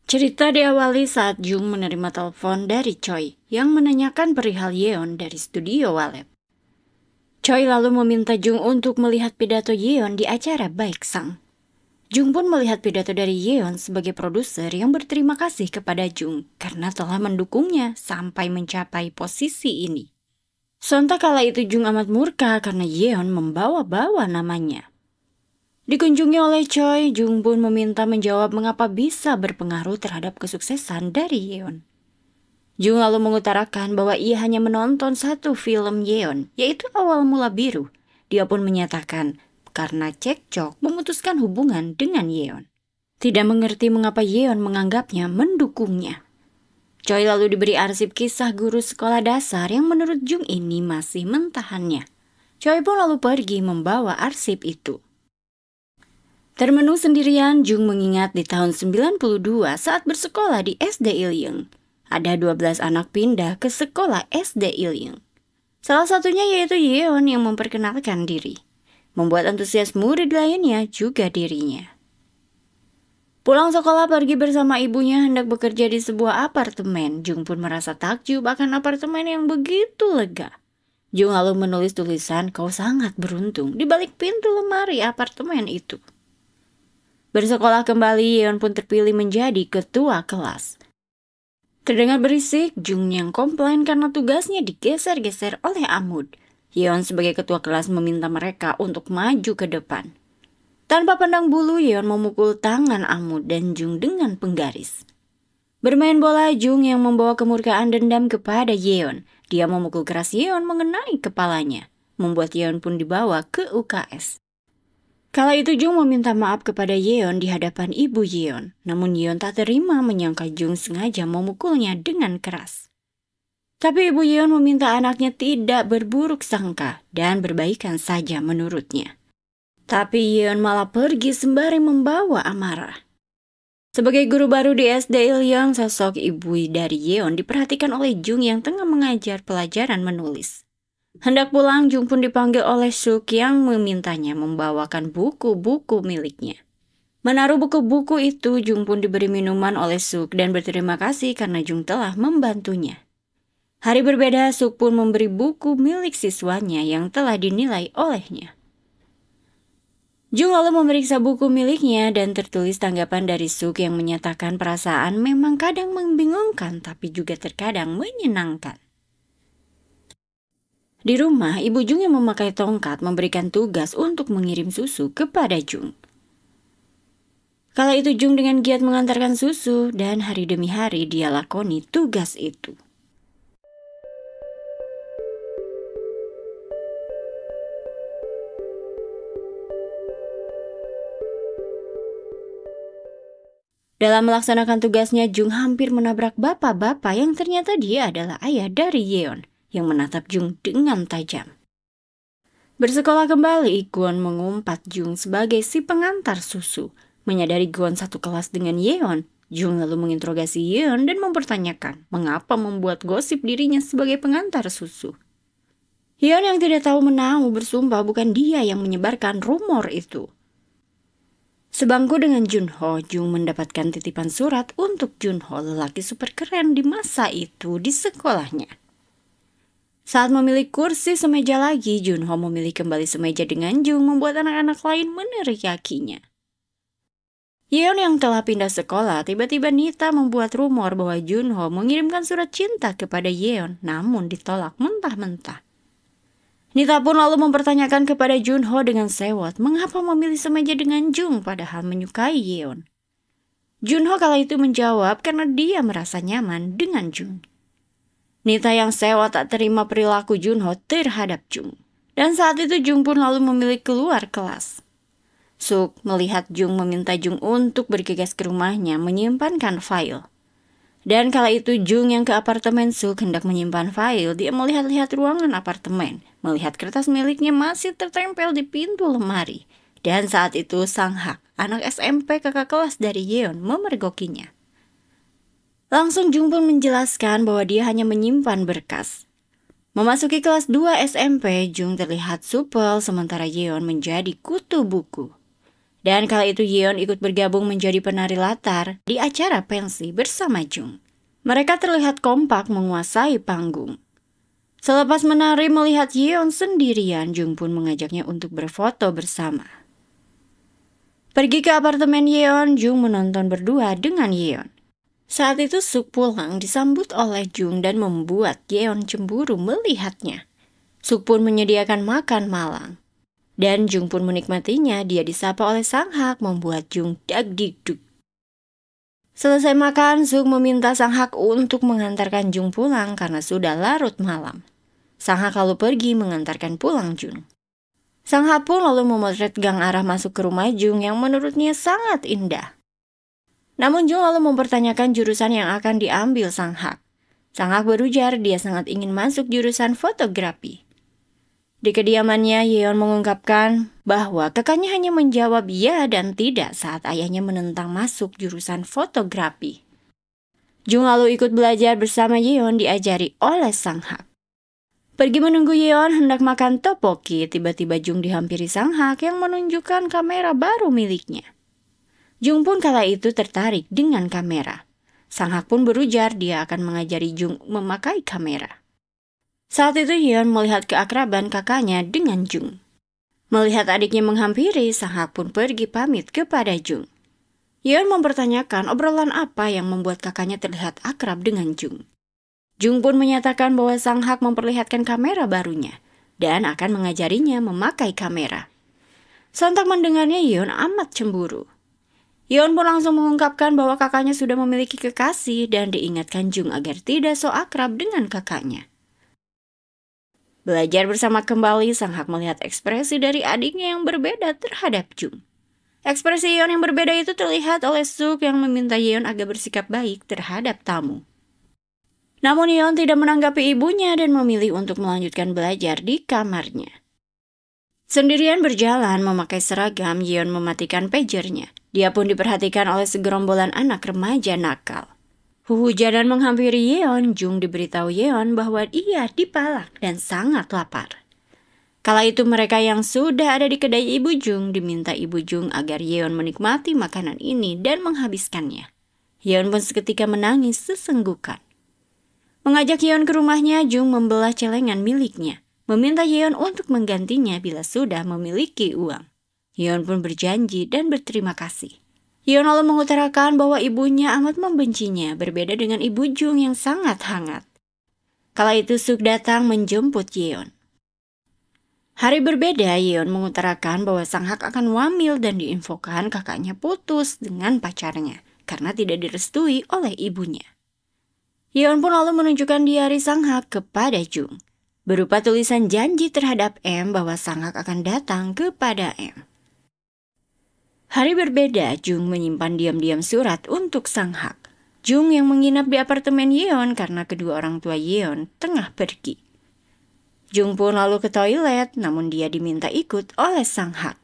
Cerita diawali saat Jung menerima telepon dari Choi yang menanyakan perihal Yeon dari studio Walet. Choi lalu meminta Jung untuk melihat pidato Yeon di acara Baek Sang. Jung pun melihat pidato dari Yeon sebagai produser yang berterima kasih kepada Jung karena telah mendukungnya sampai mencapai posisi ini. Sontak kala itu Jung amat murka karena Yeon membawa-bawa namanya. Dikunjungi oleh Choi, Jung pun meminta menjawab mengapa bisa berpengaruh terhadap kesuksesan dari Yeon. Jung lalu mengutarakan bahwa ia hanya menonton satu film Yeon, yaitu Awal Mula Biru. Dia pun menyatakan karena cekcok memutuskan hubungan dengan Yeon. Tidak mengerti mengapa Yeon menganggapnya mendukungnya. Choi lalu diberi arsip kisah guru sekolah dasar yang menurut Jung ini masih mentahannya. Choi pun lalu pergi membawa arsip itu. Termenung sendirian, Jung mengingat di tahun 92 saat bersekolah di SD Ilying. Ada 12 anak pindah ke sekolah SD Ilying. Salah satunya yaitu Yeon yang memperkenalkan diri. Membuat antusias murid lainnya juga dirinya. Pulang sekolah pergi bersama ibunya hendak bekerja di sebuah apartemen. Jung pun merasa takjub akan apartemen yang begitu lega. Jung lalu menulis tulisan "Kau sangat beruntung" di balik pintu lemari apartemen itu. Bersekolah kembali, Yeon pun terpilih menjadi ketua kelas. Terdengar berisik, Jung yang komplain karena tugasnya digeser-geser oleh Amud. Yeon sebagai ketua kelas meminta mereka untuk maju ke depan. Tanpa pandang bulu, Yeon memukul tangan Amud dan Jung dengan penggaris. Bermain bola, Jung yang membawa kemurkaan dendam kepada Yeon. Dia memukul keras Yeon mengenai kepalanya, membuat Yeon pun dibawa ke UKS. Kala itu Jung meminta maaf kepada Yeon di hadapan ibu Yeon. Namun Yeon tak terima menyangka Jung sengaja memukulnya dengan keras. Tapi ibu Yeon meminta anaknya tidak berburuk sangka dan berbaikan saja menurutnya. Tapi Yeon malah pergi sembari membawa amarah. Sebagai guru baru di SD Ilyang, sosok ibu dari Yeon diperhatikan oleh Jung yang tengah mengajar pelajaran menulis. Hendak pulang, Jung pun dipanggil oleh Suk yang memintanya membawakan buku-buku miliknya. Menaruh buku-buku itu, Jung pun diberi minuman oleh Suk dan berterima kasih karena Jung telah membantunya. Hari berbeda, Suk pun memberi buku milik siswanya yang telah dinilai olehnya. Jung lalu memeriksa buku miliknya dan tertulis tanggapan dari Suk yang menyatakan perasaan memang kadang membingungkan tapi juga terkadang menyenangkan. Di rumah, ibu Jung yang memakai tongkat memberikan tugas untuk mengirim susu kepada Jung. Kala itu Jung dengan giat mengantarkan susu dan hari demi hari dia lakoni tugas itu. Dalam melaksanakan tugasnya, Jung hampir menabrak bapak-bapak yang ternyata dia adalah ayah dari Yeon yang menatap Jung dengan tajam. Bersekolah kembali, Kwon mengumpat Jung sebagai si pengantar susu. Menyadari Kwon satu kelas dengan Yeon, Jung lalu menginterogasi Yeon dan mempertanyakan mengapa membuat gosip dirinya sebagai pengantar susu. Yeon yang tidak tahu menahu bersumpah bukan dia yang menyebarkan rumor itu. Sebangku dengan Junho, Jung mendapatkan titipan surat untuk Junho, lelaki super keren di masa itu di sekolahnya. Saat memilih kursi semeja lagi, Junho memilih kembali semeja dengan Jung membuat anak-anak lain meneriakinya. Yeon yang telah pindah sekolah, tiba-tiba Nita membuat rumor bahwa Junho mengirimkan surat cinta kepada Yeon, namun ditolak mentah-mentah. Nita pun lalu mempertanyakan kepada Junho dengan sewot mengapa memilih semeja dengan Jung padahal menyukai Yeon. Junho kala itu menjawab karena dia merasa nyaman dengan Jung. Nita yang sewa tak terima perilaku Junho terhadap Jung. Dan saat itu Jung pun lalu memilih keluar kelas. Suk melihat Jung meminta Jung untuk bergegas ke rumahnya menyimpankan file. Dan kala itu Jung yang ke apartemen Suk hendak menyimpan file, dia melihat-lihat ruangan apartemen. Melihat kertas miliknya masih tertempel di pintu lemari. Dan saat itu Sang Hak, anak SMP kakak kelas dari Yeon, memergokinya. Langsung Jung pun menjelaskan bahwa dia hanya menyimpan berkas. Memasuki kelas 2 SMP, Jung terlihat supel sementara Yeon menjadi kutu buku. Dan kala itu Yeon ikut bergabung menjadi penari latar di acara pensi bersama Jung. Mereka terlihat kompak menguasai panggung. Selepas menari melihat Yeon sendirian, Jung pun mengajaknya untuk berfoto bersama. Pergi ke apartemen Yeon, Jung menonton berdua dengan Yeon. Saat itu Suk pulang disambut oleh Jung dan membuat Yeon cemburu melihatnya. Suk pun menyediakan makan malam. Dan Jung pun menikmatinya, dia disapa oleh Sang Hak membuat Jung dagdikduk. Selesai makan, Suk meminta Sang Hak untuk mengantarkan Jung pulang karena sudah larut malam. Sang Hak lalu pergi mengantarkan pulang Jung. Sang Hak pun lalu memotret gang arah masuk ke rumah Jung yang menurutnya sangat indah. Namun Jung lalu mempertanyakan jurusan yang akan diambil Sang Hak. Sang Hak berujar dia sangat ingin masuk jurusan fotografi. Di kediamannya, Yeon mengungkapkan bahwa kakaknya hanya menjawab ya dan tidak saat ayahnya menentang masuk jurusan fotografi. Jung lalu ikut belajar bersama Yeon diajari oleh Sang Hak. Pergi menunggu Yeon hendak makan tteokbokki, tiba-tiba Jung dihampiri Sang Hak yang menunjukkan kamera baru miliknya. Jung pun kala itu tertarik dengan kamera. Sang Hak pun berujar dia akan mengajari Jung memakai kamera. Saat itu Yeon melihat keakraban kakaknya dengan Jung. Melihat adiknya menghampiri, Sang Hak pun pergi pamit kepada Jung. Yeon mempertanyakan obrolan apa yang membuat kakaknya terlihat akrab dengan Jung. Jung pun menyatakan bahwa Sang Hak memperlihatkan kamera barunya dan akan mengajarinya memakai kamera. Sontak mendengarnya Yeon amat cemburu. Yeon pun langsung mengungkapkan bahwa kakaknya sudah memiliki kekasih dan diingatkan Jung agar tidak so akrab dengan kakaknya. Belajar bersama kembali, Sang Hak melihat ekspresi dari adiknya yang berbeda terhadap Jung. Ekspresi Yeon yang berbeda itu terlihat oleh Suk yang meminta Yeon agar bersikap baik terhadap tamu. Namun Yeon tidak menanggapi ibunya dan memilih untuk melanjutkan belajar di kamarnya. Sendirian berjalan memakai seragam, Yeon mematikan pagernya. Dia pun diperhatikan oleh segerombolan anak remaja nakal. Hujanan menghampiri Yeon, Jung diberitahu Yeon bahwa ia dipalak dan sangat lapar. Kala itu mereka yang sudah ada di kedai Ibu Jung diminta Ibu Jung agar Yeon menikmati makanan ini dan menghabiskannya. Yeon pun seketika menangis sesenggukan. Mengajak Yeon ke rumahnya, Jung membelah celengan miliknya, meminta Yeon untuk menggantinya bila sudah memiliki uang. Yeon pun berjanji dan berterima kasih. Yeon lalu mengutarakan bahwa ibunya amat membencinya, berbeda dengan Ibu Jung yang sangat hangat. Kala itu Suk datang menjemput Yeon. Hari berbeda, Yeon mengutarakan bahwa Sang Hak akan wamil dan diinfokan kakaknya putus dengan pacarnya karena tidak direstui oleh ibunya. Yeon pun lalu menunjukkan diari Sang Hak kepada Jung, berupa tulisan janji terhadap M bahwa Sang Hak akan datang kepada M. Hari berbeda, Jung menyimpan diam-diam surat untuk Sang Hak. Jung yang menginap di apartemen Yeon karena kedua orang tua Yeon tengah pergi. Jung pun lalu ke toilet, namun dia diminta ikut oleh Sang Hak,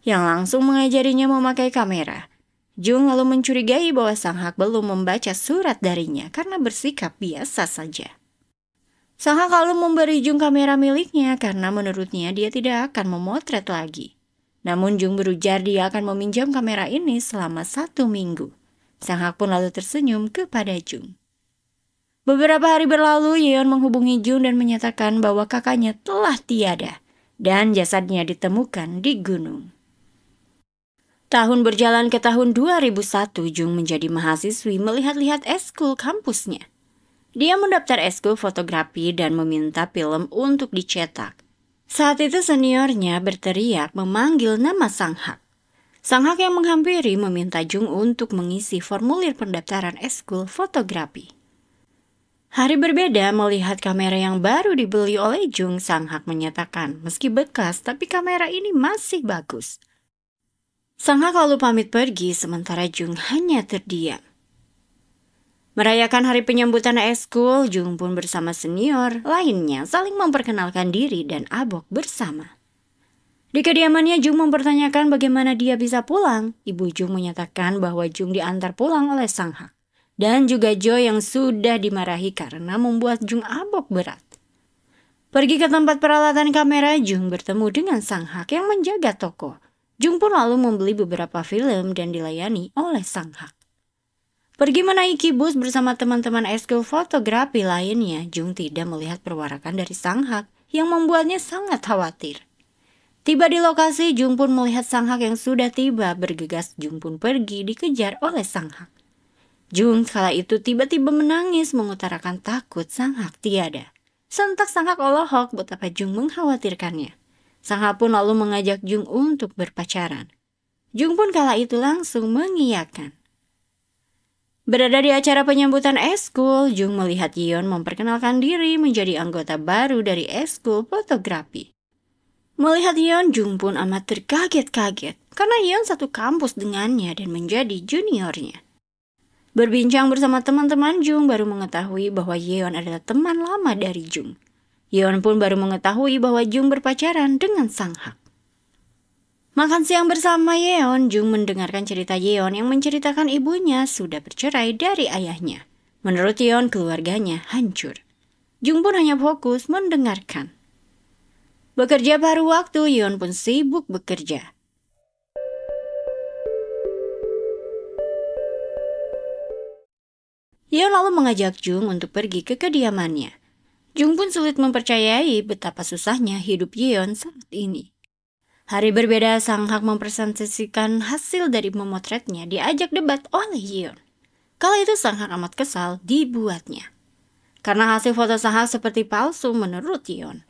yang langsung mengajarinya memakai kamera. Jung lalu mencurigai bahwa Sang Hak belum membaca surat darinya karena bersikap biasa saja. Sang Hak lalu memberi Jung kamera miliknya karena menurutnya dia tidak akan memotret lagi. Namun Jung berujar dia akan meminjam kamera ini selama 1 minggu. Sang Hak pun lalu tersenyum kepada Jung. Beberapa hari berlalu, Yeon menghubungi Jung dan menyatakan bahwa kakaknya telah tiada dan jasadnya ditemukan di gunung. Tahun berjalan ke tahun 2001, Jung menjadi mahasiswi melihat-lihat eskul kampusnya. Dia mendaftar eskul fotografi dan meminta film untuk dicetak. Saat itu seniornya berteriak memanggil nama Sang Hak. Sang Hak yang menghampiri meminta Jung untuk mengisi formulir pendaftaran eskul fotografi. Hari berbeda melihat kamera yang baru dibeli oleh Jung, Sang Hak menyatakan meski bekas tapi kamera ini masih bagus. Sang Hak lalu pamit pergi sementara Jung hanya terdiam. Merayakan hari penyambutan eskul, Jung pun bersama senior lainnya saling memperkenalkan diri dan abok bersama. Di kediamannya, Jung mempertanyakan bagaimana dia bisa pulang. Ibu Jung menyatakan bahwa Jung diantar pulang oleh Sang Hak. Dan juga Jo yang sudah dimarahi karena membuat Jung abok berat. Pergi ke tempat peralatan kamera, Jung bertemu dengan Sang Hak yang menjaga toko. Jung pun lalu membeli beberapa film dan dilayani oleh Sang Hak. Pergi menaiki bus bersama teman-teman eskul fotografi lainnya, Jung tidak melihat perwarakan dari Sang Hak yang membuatnya sangat khawatir. Tiba di lokasi, Jung pun melihat Sang Hak yang sudah tiba. Bergegas, Jung pun pergi dikejar oleh Sang Hak. Jung kala itu tiba-tiba menangis mengutarakan takut Sang Hak tiada. Sontak Sang Hak olohok betapa Jung mengkhawatirkannya. Sang Hak pun lalu mengajak Jung untuk berpacaran. Jung pun kala itu langsung mengiyakan. Berada di acara penyambutan eskul, Jung melihat Yeon memperkenalkan diri menjadi anggota baru dari eskul fotografi. Melihat Yeon, Jung pun amat terkaget-kaget karena Yeon satu kampus dengannya dan menjadi juniornya. Berbincang bersama teman-teman, Jung baru mengetahui bahwa Yeon adalah teman lama dari Jung. Yeon pun baru mengetahui bahwa Jung berpacaran dengan Sang Hak. Makan siang bersama Yeon, Jung mendengarkan cerita Yeon yang menceritakan ibunya sudah bercerai dari ayahnya. Menurut Yeon, keluarganya hancur. Jung pun hanya fokus mendengarkan. Bekerja paruh waktu, Yeon pun sibuk bekerja. Yeon lalu mengajak Jung untuk pergi ke kediamannya. Jung pun sulit mempercayai betapa susahnya hidup Yeon saat ini. Hari berbeda, Sang Hak mempresentasikan hasil dari memotretnya diajak debat oleh Yeon. Kala itu Sang Hak amat kesal dibuatnya. Karena hasil foto Sang Hak seperti palsu menurut Yeon.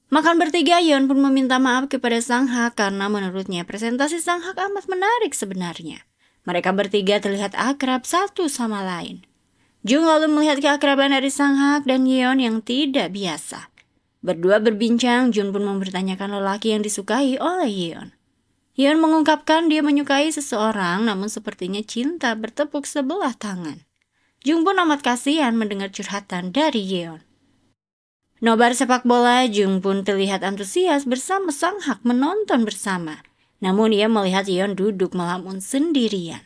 Makan bertiga, Yeon pun meminta maaf kepada Sang Hak karena menurutnya presentasi Sang Hak amat menarik sebenarnya. Mereka bertiga terlihat akrab satu sama lain. Jung lalu melihat keakraban dari Sang Hak dan Yeon yang tidak biasa. Berdua berbincang, Jung pun mempertanyakan lelaki yang disukai oleh Yeon. Yeon mengungkapkan dia menyukai seseorang namun sepertinya cinta bertepuk sebelah tangan. Jung pun amat kasihan mendengar curhatan dari Yeon. Nobar sepak bola, Jung pun terlihat antusias bersama Sang Hak menonton bersama. Namun ia melihat Yeon duduk melamun sendirian.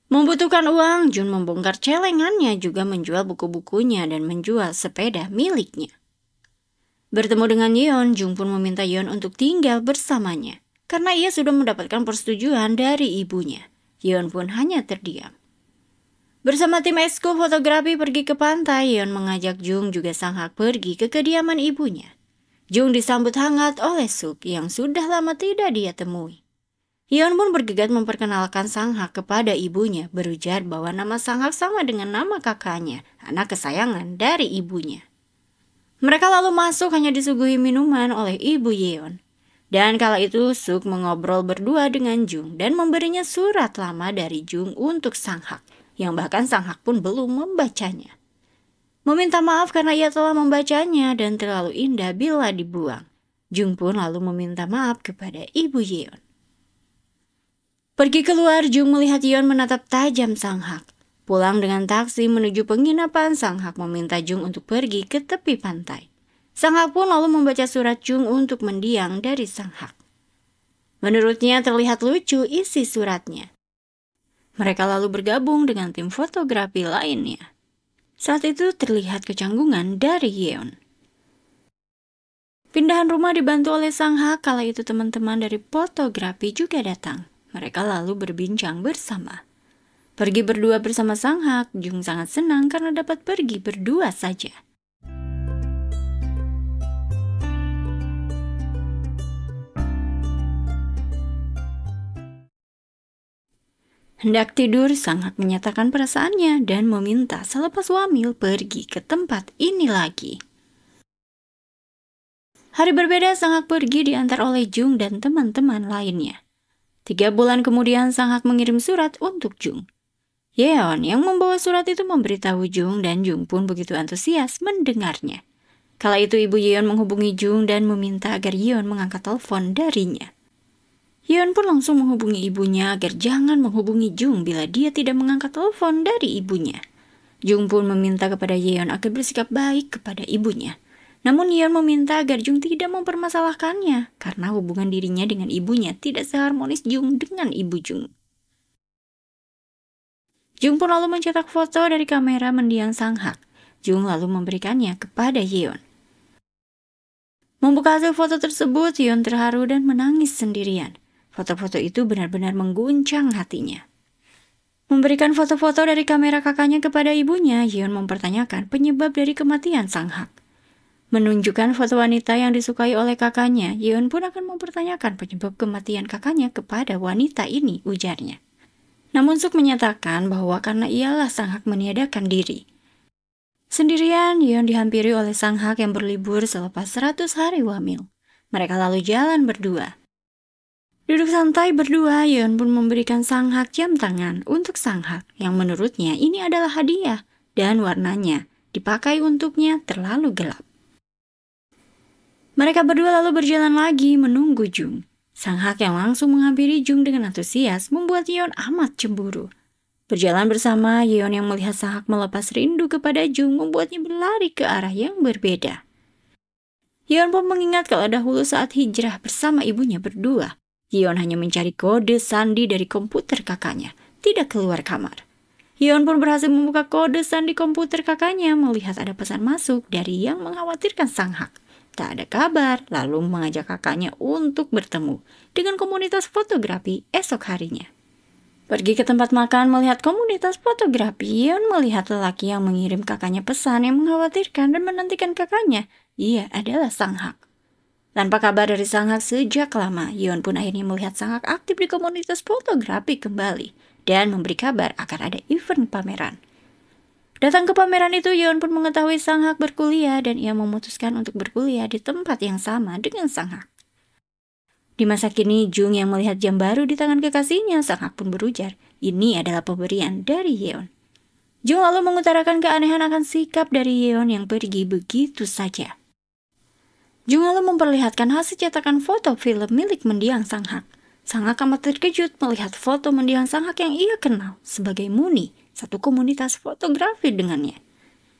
Membutuhkan uang, Jun membongkar celengannya juga menjual buku-bukunya dan menjual sepeda miliknya. Bertemu dengan Yeon, Jung pun meminta Yeon untuk tinggal bersamanya. Karena ia sudah mendapatkan persetujuan dari ibunya. Yeon pun hanya terdiam. Bersama tim eskul fotografi pergi ke pantai, Yeon mengajak Jung juga Sang Hak pergi ke kediaman ibunya. Jung disambut hangat oleh Suk yang sudah lama tidak dia temui. Yeon pun bergegas memperkenalkan Sang Hak kepada ibunya, berujar bahwa nama Sang Hak sama dengan nama kakaknya, anak kesayangan dari ibunya. Mereka lalu masuk hanya disuguhi minuman oleh ibu Yeon. Dan kala itu Suk mengobrol berdua dengan Jung dan memberinya surat lama dari Jung untuk Sang Hak, yang bahkan Sang Hak pun belum membacanya. Meminta maaf karena ia telah membacanya dan terlalu indah bila dibuang. Jung pun lalu meminta maaf kepada ibu Yeon. Pergi keluar, Jung melihat Yeon menatap tajam Sang Hak. Pulang dengan taksi menuju penginapan, Sang Hak meminta Jung untuk pergi ke tepi pantai. Sang Hak pun lalu membaca surat Jung untuk mendiang dari Sang Hak. Menurutnya terlihat lucu isi suratnya. Mereka lalu bergabung dengan tim fotografi lainnya. Saat itu terlihat kecanggungan dari Yeon. Pindahan rumah dibantu oleh Sang Hak, kala itu teman-teman dari fotografi juga datang. Mereka lalu berbincang bersama. Pergi berdua bersama Sang Hak, Jung sangat senang karena dapat pergi berdua saja. Hendak tidur, Sang Hak menyatakan perasaannya dan meminta selepas wamil pergi ke tempat ini lagi. Hari berbeda, Sang Hak pergi diantar oleh Jung dan teman-teman lainnya. 3 bulan kemudian, Sang Hak mengirim surat untuk Jung. Yeon yang membawa surat itu memberitahu Jung dan Jung pun begitu antusias mendengarnya. Kala itu ibu Yeon menghubungi Jung dan meminta agar Yeon mengangkat telepon darinya. Yeon pun langsung menghubungi ibunya agar jangan menghubungi Jung bila dia tidak mengangkat telepon dari ibunya. Jung pun meminta kepada Yeon agar bersikap baik kepada ibunya. Namun Yeon meminta agar Jung tidak mempermasalahkannya karena hubungan dirinya dengan ibunya tidak seharmonis Jung dengan ibu Jung. Jung pun lalu mencetak foto dari kamera mendiang Sang Hak. Jung lalu memberikannya kepada Yeon. Membuka hasil foto tersebut, Yeon terharu dan menangis sendirian. Foto-foto itu benar-benar mengguncang hatinya. Memberikan foto-foto dari kamera kakaknya kepada ibunya, Yeon mempertanyakan penyebab dari kematian Sang Hak. Menunjukkan foto wanita yang disukai oleh kakaknya, Yeon pun akan mempertanyakan penyebab kematian kakaknya kepada wanita ini, ujarnya. Namun Suk menyatakan bahwa karena ialah Sang Hak meniadakan diri. Sendirian, Yeon dihampiri oleh Sang Hak yang berlibur selepas 100 hari wamil. Mereka lalu jalan berdua. Duduk santai berdua, Yeon pun memberikan Sang Hak jam tangan untuk Sang Hak yang menurutnya ini adalah hadiah dan warnanya dipakai untuknya terlalu gelap. Mereka berdua lalu berjalan lagi menunggu Jung. Sang Hak yang langsung menghampiri Jung dengan antusias membuat Yeon amat cemburu. Berjalan bersama, Yeon yang melihat Sang Hak melepas rindu kepada Jung membuatnya berlari ke arah yang berbeda. Yeon pun mengingat kalau dahulu saat hijrah bersama ibunya berdua, Yeon hanya mencari kode sandi dari komputer kakaknya, tidak keluar kamar. Yeon pun berhasil membuka kode sandi komputer kakaknya melihat ada pesan masuk dari yang mengkhawatirkan Sang Hak. Tak ada kabar, lalu mengajak kakaknya untuk bertemu dengan komunitas fotografi esok harinya. Pergi ke tempat makan melihat komunitas fotografi, Yeon melihat lelaki yang mengirim kakaknya pesan yang mengkhawatirkan dan menantikan kakaknya. Ia adalah Sang Hak. Tanpa kabar dari Sang Hak sejak lama, Yeon pun akhirnya melihat Sang Hak aktif di komunitas fotografi kembali dan memberi kabar akan ada event pameran. Datang ke pameran itu, Yeon pun mengetahui Sang Hak berkuliah dan ia memutuskan untuk berkuliah di tempat yang sama dengan Sang Hak. Di masa kini, Jung yang melihat jam baru di tangan kekasihnya, Sang Hak pun berujar, ini adalah pemberian dari Yeon. Jung lalu mengutarakan keanehan akan sikap dari Yeon yang pergi begitu saja. Jung lalu memperlihatkan hasil cetakan foto film milik mendiang Sang Hak. Sang Hak amat terkejut melihat foto mendiang Sang Hak yang ia kenal sebagai Muni, satu komunitas fotografi dengannya.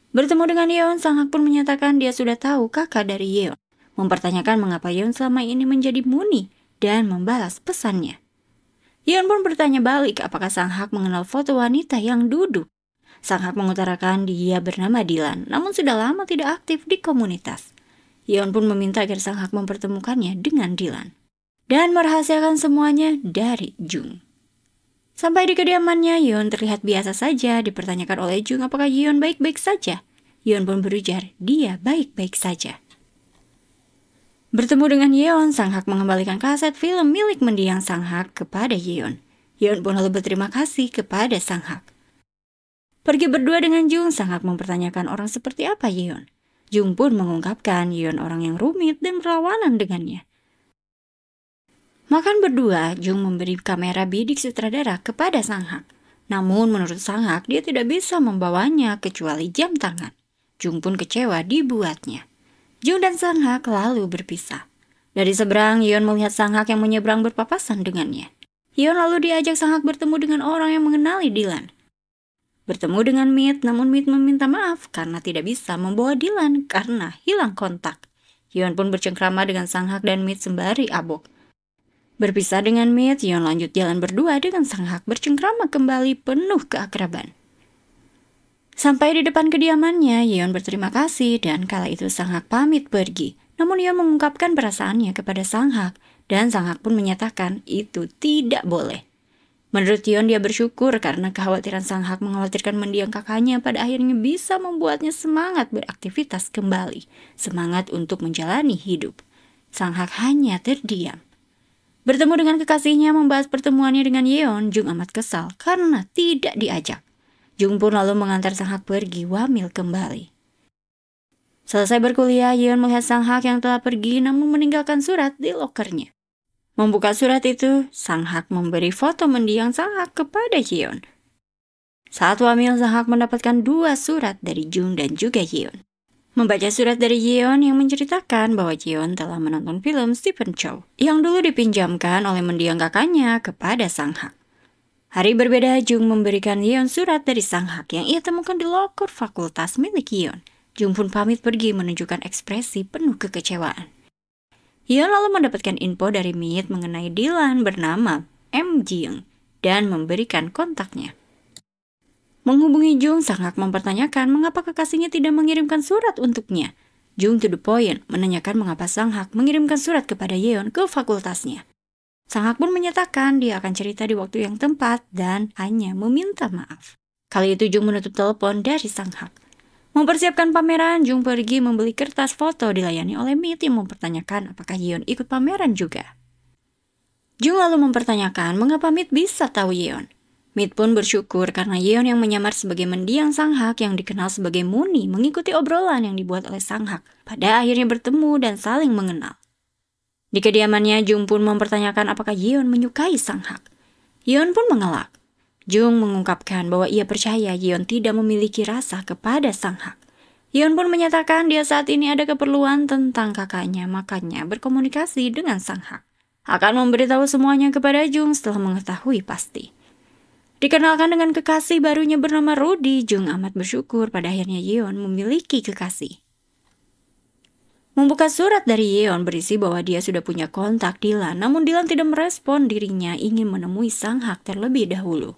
Bertemu dengan Yeon, Sang Hak pun menyatakan dia sudah tahu kakak dari Yeon. Mempertanyakan mengapa Yeon selama ini menjadi Muni dan membalas pesannya. Yeon pun bertanya balik apakah Sang Hak mengenal foto wanita yang duduk. Sang Hak mengutarakan dia bernama Dylan, namun sudah lama tidak aktif di komunitas. Yeon pun meminta agar Sang Hak mempertemukannya dengan Dylan dan merahasiakan semuanya dari Jung. Sampai di kediamannya, Yeon terlihat biasa saja. Dipertanyakan oleh Jung apakah Yeon baik-baik saja. Yeon pun berujar dia baik-baik saja. Bertemu dengan Yeon, Sang Hak mengembalikan kaset film milik mendiang Sang Hak kepada Yeon. Yeon pun lalu berterima kasih kepada Sang Hak. Pergi berdua dengan Jung, Sang Hak mempertanyakan orang seperti apa Yeon. Jung pun mengungkapkan Yeon orang yang rumit dan berlawanan dengannya. Makan berdua, Jung memberi kamera bidik sutradara kepada Sang Hak. Namun menurut Sang Hak, dia tidak bisa membawanya kecuali jam tangan. Jung pun kecewa dibuatnya. Jung dan Sang Hak lalu berpisah. Dari seberang, Yeon melihat Sang Hak yang menyeberang berpapasan dengannya. Yeon lalu diajak Sang Hak bertemu dengan orang yang mengenali Dylan. Bertemu dengan Meet, namun Meet meminta maaf karena tidak bisa membawa Dylan karena hilang kontak. Yeon pun bercengkrama dengan Sang Hak dan Meet sembari abok. Berpisah dengan Meet, Yeon lanjut jalan berdua dengan Sang Hak bercengkrama kembali penuh keakraban. Sampai di depan kediamannya, Yeon berterima kasih dan kala itu Sang Hak pamit pergi. Namun Yeon mengungkapkan perasaannya kepada Sang Hak dan Sang Hak pun menyatakan itu tidak boleh. Menurut Yeon, dia bersyukur karena kekhawatiran Sang Hak mengkhawatirkan mendiang kakaknya pada akhirnya bisa membuatnya semangat beraktivitas kembali, semangat untuk menjalani hidup. Sang Hak hanya terdiam. Bertemu dengan kekasihnya membahas pertemuannya dengan Yeon, Jung amat kesal karena tidak diajak. Jung pun lalu mengantar Sang Hak pergi wamil kembali. Selesai berkuliah, Yeon melihat Sang Hak yang telah pergi namun meninggalkan surat di lokernya. Membuka surat itu, Sang Hak memberi foto mendiang Sang Hak kepada Yeon. Saat wamil, Sang Hak mendapatkan 2 surat dari Jung dan juga Yeon. Membaca surat dari Yeon yang menceritakan bahwa Yeon telah menonton film Stephen Chow yang dulu dipinjamkan oleh mendiang kakaknya kepada Sang Hak. Hari berbeda, Jung memberikan Yeon surat dari Sang Hak yang ia temukan di loker fakultas milik Yeon. Jung pun pamit pergi menunjukkan ekspresi penuh kekecewaan. Yeon lalu mendapatkan info dari Meet mengenai Dylan bernama M. Jiung dan memberikan kontaknya. Menghubungi Jung, Sang Hak mempertanyakan mengapa kekasihnya tidak mengirimkan surat untuknya. Jung to the point menanyakan mengapa Sang Hak mengirimkan surat kepada Yeon ke fakultasnya. Sang Hak pun menyatakan dia akan cerita di waktu yang tepat dan hanya meminta maaf. Kali itu Jung menutup telepon dari Sang Hak. Mempersiapkan pameran, Jung pergi membeli kertas foto dilayani oleh Meet yang mempertanyakan apakah Yeon ikut pameran juga. Jung lalu mempertanyakan mengapa Meet bisa tahu Yeon. Meet pun bersyukur karena Yeon yang menyamar sebagai mendiang Sang Hak yang dikenal sebagai Mooney mengikuti obrolan yang dibuat oleh Sang Hak. Pada akhirnya bertemu dan saling mengenal. Di kediamannya, Jung pun mempertanyakan apakah Yeon menyukai Sang Hak. Yeon pun mengelak. Jung mengungkapkan bahwa ia percaya Yeon tidak memiliki rasa kepada Sang Hak. Yeon pun menyatakan dia saat ini ada keperluan tentang kakaknya, makanya berkomunikasi dengan Sang Hak. Akan memberitahu semuanya kepada Jung setelah mengetahui pasti. Dikenalkan dengan kekasih barunya bernama Rudy, Jung amat bersyukur pada akhirnya Yeon memiliki kekasih. Membuka surat dari Yeon berisi bahwa dia sudah punya kontak Dylan, namun Dylan tidak merespon dirinya ingin menemui Sang Hak terlebih dahulu.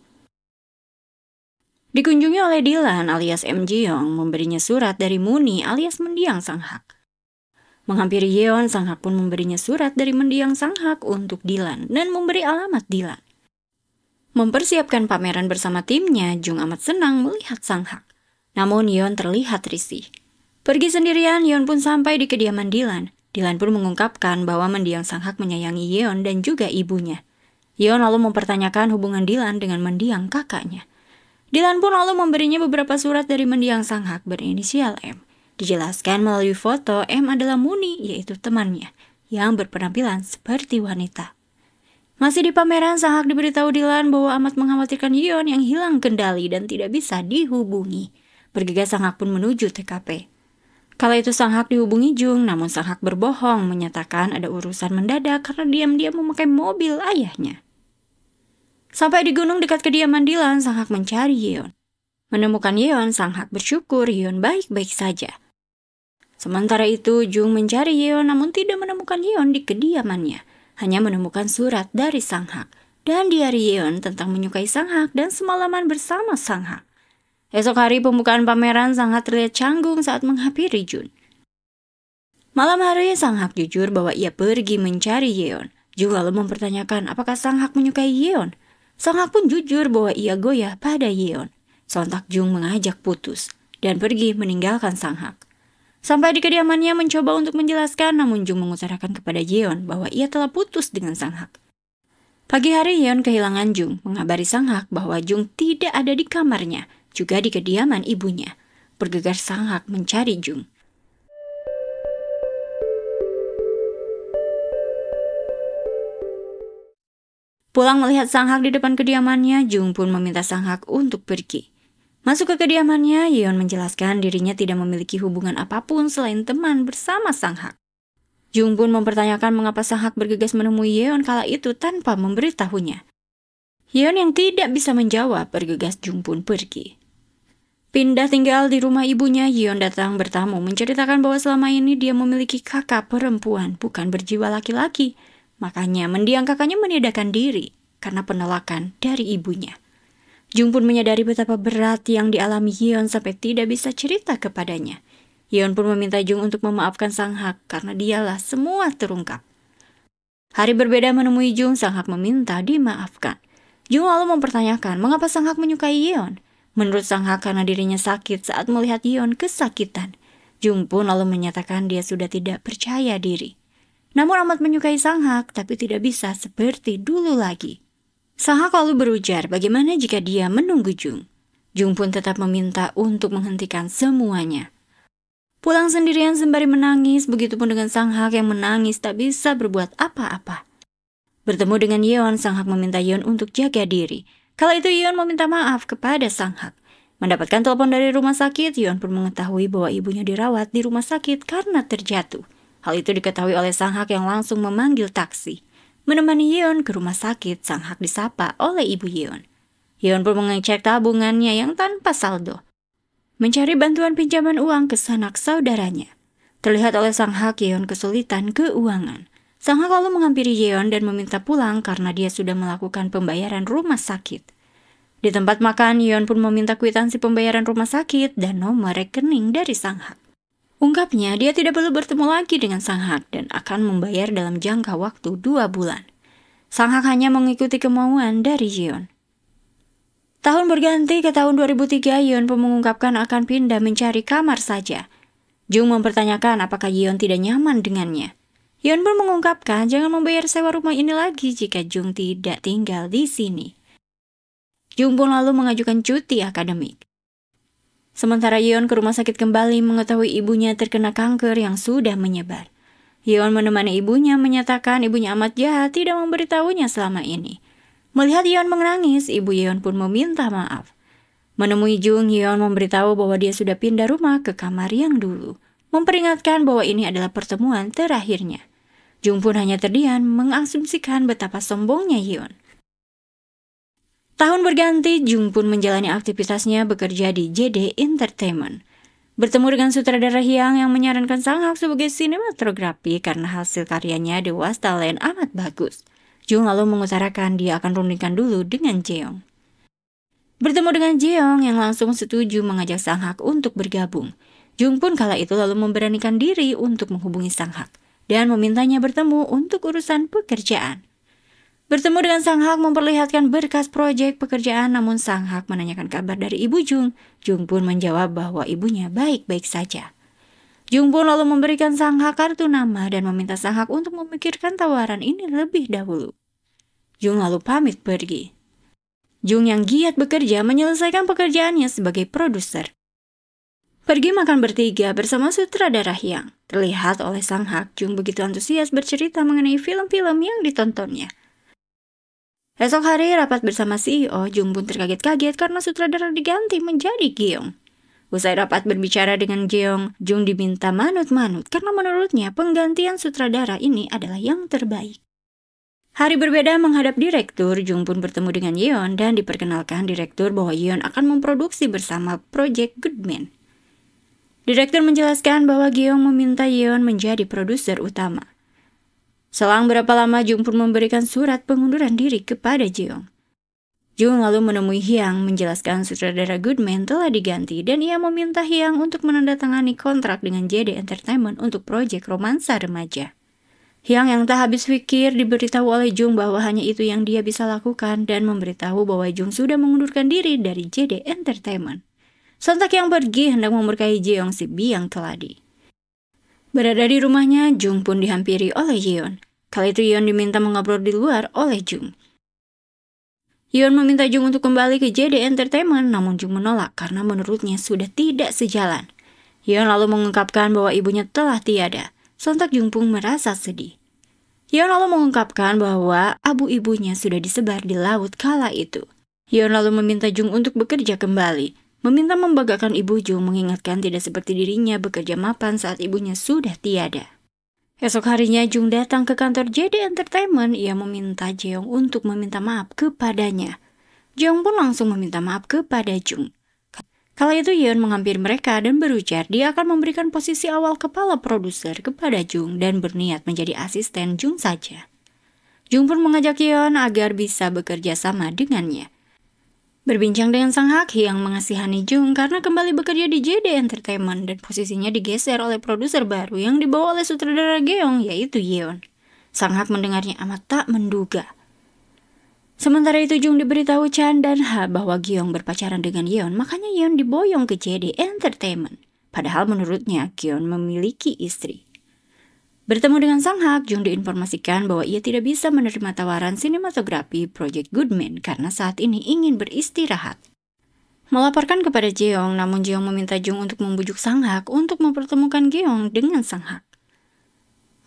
Dikunjungi oleh Dylan alias M. Ji-young memberinya surat dari Mooney alias mendiang Sang Hak. Menghampiri Yeon, Sang Hak pun memberinya surat dari mendiang Sang Hak untuk Dylan dan memberi alamat Dylan. Mempersiapkan pameran bersama timnya, Jung amat senang melihat Sang Hak. Namun Yeon terlihat risih. Pergi sendirian, Yeon pun sampai di kediaman Dylan. Dylan pun mengungkapkan bahwa mendiang Sang Hak menyayangi Yeon dan juga ibunya. Yeon lalu mempertanyakan hubungan Dylan dengan mendiang kakaknya. Dylan pun lalu memberinya beberapa surat dari mendiang Sang Hak berinisial M. Dijelaskan melalui foto M adalah Mooney, yaitu temannya, yang berpenampilan seperti wanita. Masih di pameran, Sang Hak diberitahu Dylan bahwa amat mengkhawatirkan Yeon yang hilang kendali dan tidak bisa dihubungi. Bergegas Sang Hak pun menuju TKP. Kala itu Sang Hak dihubungi Jung, namun Sang Hak berbohong menyatakan ada urusan mendadak karena diam-diam memakai mobil ayahnya. Sampai di gunung dekat kediaman Dylan, Sang Hak mencari Yeon. Menemukan Yeon, Sang Hak bersyukur Yeon baik-baik saja. Sementara itu, Jung mencari Yeon namun tidak menemukan Yeon di kediamannya. Hanya menemukan surat dari Sang Hak dan diari Yeon tentang menyukai Sang Hak dan semalaman bersama Sang Hak. Esok hari pembukaan pameran, Sang Hak terlihat canggung saat menghampiri Jun. Malam hari, Sang Hak jujur bahwa ia pergi mencari Yeon. Jung lalu mempertanyakan apakah Sang Hak menyukai Yeon. Sang Hak pun jujur bahwa ia goyah pada Yeon. Sontak Jung mengajak putus dan pergi meninggalkan Sang Hak. Sampai di kediamannya mencoba untuk menjelaskan, namun Jung mengutarakan kepada Yeon bahwa ia telah putus dengan Sang Hak. Pagi hari Yeon kehilangan Jung, mengabari Sang Hak bahwa Jung tidak ada di kamarnya, juga di kediaman ibunya. Bergegas Sang Hak mencari Jung. Pulang melihat Sang Hak di depan kediamannya, Jung pun meminta Sang Hak untuk pergi. Masuk ke kediamannya, Yeon menjelaskan dirinya tidak memiliki hubungan apapun selain teman bersama Sang Hak. Jung pun mempertanyakan mengapa Sang Hak bergegas menemui Yeon kala itu tanpa memberitahunya. Yeon yang tidak bisa menjawab, bergegas Jung pun pergi. Pindah tinggal di rumah ibunya, Yeon datang bertamu menceritakan bahwa selama ini dia memiliki kakak perempuan, bukan berjiwa laki-laki. Makanya mendiang kakaknya meniadakan diri karena penolakan dari ibunya. Jung pun menyadari betapa berat yang dialami Yeon sampai tidak bisa cerita kepadanya. Yeon pun meminta Jung untuk memaafkan Sang Hak karena dialah semua terungkap. Hari berbeda menemui Jung, Sang Hak meminta dimaafkan. Jung lalu mempertanyakan mengapa Sang Hak menyukai Yeon. Menurut Sang Hak karena dirinya sakit saat melihat Yeon kesakitan. Jung pun lalu menyatakan dia sudah tidak percaya diri. Namun amat menyukai Sang Hak tapi tidak bisa seperti dulu lagi. Sang Hak lalu berujar bagaimana jika dia menunggu Jung. Jung pun tetap meminta untuk menghentikan semuanya. Pulang sendirian sembari menangis, begitupun dengan Sang Hak yang menangis tak bisa berbuat apa-apa. Bertemu dengan Yeon, Sang Hak meminta Yeon untuk jaga diri. Kala itu Yeon meminta maaf kepada Sang Hak. Mendapatkan telepon dari rumah sakit, Yeon pun mengetahui bahwa ibunya dirawat di rumah sakit karena terjatuh. Hal itu diketahui oleh Sang Hak yang langsung memanggil taksi. Menemani Yeon ke rumah sakit, Sang Hak disapa oleh ibu Yeon. Yeon pun mengecek tabungannya yang tanpa saldo. Mencari bantuan pinjaman uang ke sanak saudaranya. Terlihat oleh Sang Hak, Yeon kesulitan keuangan. Sang Hak lalu menghampiri Yeon dan meminta pulang karena dia sudah melakukan pembayaran rumah sakit. Di tempat makan, Yeon pun meminta kwitansi pembayaran rumah sakit dan nomor rekening dari Sang Hak. Ungkapnya, dia tidak perlu bertemu lagi dengan Sang Hak dan akan membayar dalam jangka waktu 2 bulan. Sang Hak hanya mengikuti kemauan dari Yeon. Tahun berganti ke tahun 2003, Yeon pun mengungkapkan akan pindah mencari kamar saja. Jung mempertanyakan apakah Yeon tidak nyaman dengannya. Yeon pun mengungkapkan jangan membayar sewa rumah ini lagi jika Jung tidak tinggal di sini. Jung pun lalu mengajukan cuti akademik. Sementara Yeon ke rumah sakit kembali mengetahui ibunya terkena kanker yang sudah menyebar. Yeon menemani ibunya menyatakan ibunya amat jahat tidak memberitahunya selama ini. Melihat Yeon menangis, ibu Yeon pun meminta maaf. Menemui Jung, Yeon memberitahu bahwa dia sudah pindah rumah ke kamar yang dulu, memperingatkan bahwa ini adalah pertemuan terakhirnya. Jung pun hanya terdiam mengasumsikan betapa sombongnya Yeon. Tahun berganti, Jung pun menjalani aktivitasnya bekerja di JD Entertainment. Bertemu dengan sutradara Hyang yang menyarankan Sang Hak sebagai sinematografi karena hasil karyanya The Wasteland amat bagus. Jung lalu mengutarakan dia akan rundingkan dulu dengan Jeong. Bertemu dengan Jeong yang langsung setuju mengajak Sang Hak untuk bergabung. Jung pun kala itu lalu memberanikan diri untuk menghubungi Sang Hak dan memintanya bertemu untuk urusan pekerjaan. Bertemu dengan Sang Hak memperlihatkan berkas proyek pekerjaan, namun Sang Hak menanyakan kabar dari ibu Jung. Jung pun menjawab bahwa ibunya baik-baik saja. Jung pun lalu memberikan Sang Hak kartu nama dan meminta Sang Hak untuk memikirkan tawaran ini lebih dahulu. Jung lalu pamit pergi. Jung yang giat bekerja menyelesaikan pekerjaannya sebagai produser. Pergi makan bertiga bersama sutradara Hyang. Terlihat oleh Sang Hak, Jung begitu antusias bercerita mengenai film-film yang ditontonnya. Esok hari rapat bersama CEO, Jung pun terkaget-kaget karena sutradara diganti menjadi Gyeong. Usai rapat berbicara dengan Jeong, Jung diminta manut-manut karena menurutnya penggantian sutradara ini adalah yang terbaik. Hari berbeda menghadap direktur, Jung pun bertemu dengan Yeon dan diperkenalkan direktur bahwa Yeon akan memproduksi bersama proyek Good Man. Direktur menjelaskan bahwa Gyeong meminta Yeon menjadi produser utama. Selang berapa lama Jung pun memberikan surat pengunduran diri kepada Jeong. Jung lalu menemui Hyang menjelaskan sutradara Good Man telah diganti dan ia meminta Hyang untuk menandatangani kontrak dengan JD Entertainment untuk proyek romansa remaja. Hyang yang tak habis pikir diberitahu oleh Jung bahwa hanya itu yang dia bisa lakukan dan memberitahu bahwa Jung sudah mengundurkan diri dari JD Entertainment. Sontak Hyang pergi hendak memberkahi Jeong si biang keladi. Berada di rumahnya, Jung pun dihampiri oleh Yeon. Kala itu Yeon diminta mengobrol di luar oleh Jung. Yeon meminta Jung untuk kembali ke JD Entertainment, namun Jung menolak karena menurutnya sudah tidak sejalan. Yeon lalu mengungkapkan bahwa ibunya telah tiada. Sontak Jung pun merasa sedih. Yeon lalu mengungkapkan bahwa abu ibunya sudah disebar di laut kala itu. Yeon lalu meminta Jung untuk bekerja kembali. Meminta membanggakan ibu Jung, mengingatkan tidak seperti dirinya bekerja mapan saat ibunya sudah tiada. Esok harinya Jung datang ke kantor JD Entertainment. Ia meminta Jeong untuk meminta maaf kepadanya. Jeong pun langsung meminta maaf kepada Jung. Kala itu Yeon menghampiri mereka dan berujar dia akan memberikan posisi awal kepala produser kepada Jung dan berniat menjadi asisten Jung saja. Jung pun mengajak Yeon agar bisa bekerja sama dengannya. Berbincang dengan Sang Hak, Hyang mengasihani Jung karena kembali bekerja di JD Entertainment dan posisinya digeser oleh produser baru yang dibawa oleh sutradara Gyeong, yaitu Yeon. Sang Hak mendengarnya amat tak menduga. Sementara itu Jung diberitahu Chan dan Ha bahwa Gyeong berpacaran dengan Yeon, makanya Yeon diboyong ke JD Entertainment. Padahal menurutnya Gyeong memiliki istri. Bertemu dengan Sang Hak, Jung diinformasikan bahwa ia tidak bisa menerima tawaran sinematografi proyek Good Man karena saat ini ingin beristirahat. Melaporkan kepada Jeong, namun Jeong meminta Jung untuk membujuk Sang Hak untuk mempertemukan Gyeong dengan Sang Hak.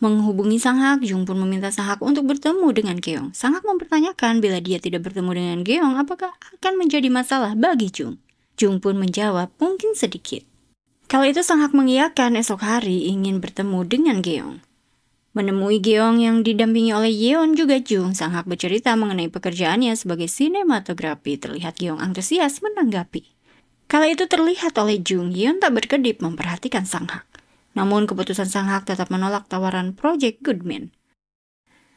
Menghubungi Sang Hak, Jung pun meminta Sang Hak untuk bertemu dengan Gyeong. Sang Hak mempertanyakan bila dia tidak bertemu dengan Gyeong apakah akan menjadi masalah bagi Jung. Jung pun menjawab mungkin sedikit. Kala itu Sang Hak mengiyakan esok hari ingin bertemu dengan Gyeong. Menemui Gyeong yang didampingi oleh Yeon juga Jung, Sang Hak bercerita mengenai pekerjaannya sebagai sinematografi. Terlihat Gyeong antusias menanggapi. Kala itu terlihat oleh Jung, Yeon tak berkedip memperhatikan Sang Hak. Namun keputusan Sang Hak tetap menolak tawaran proyek Good Man.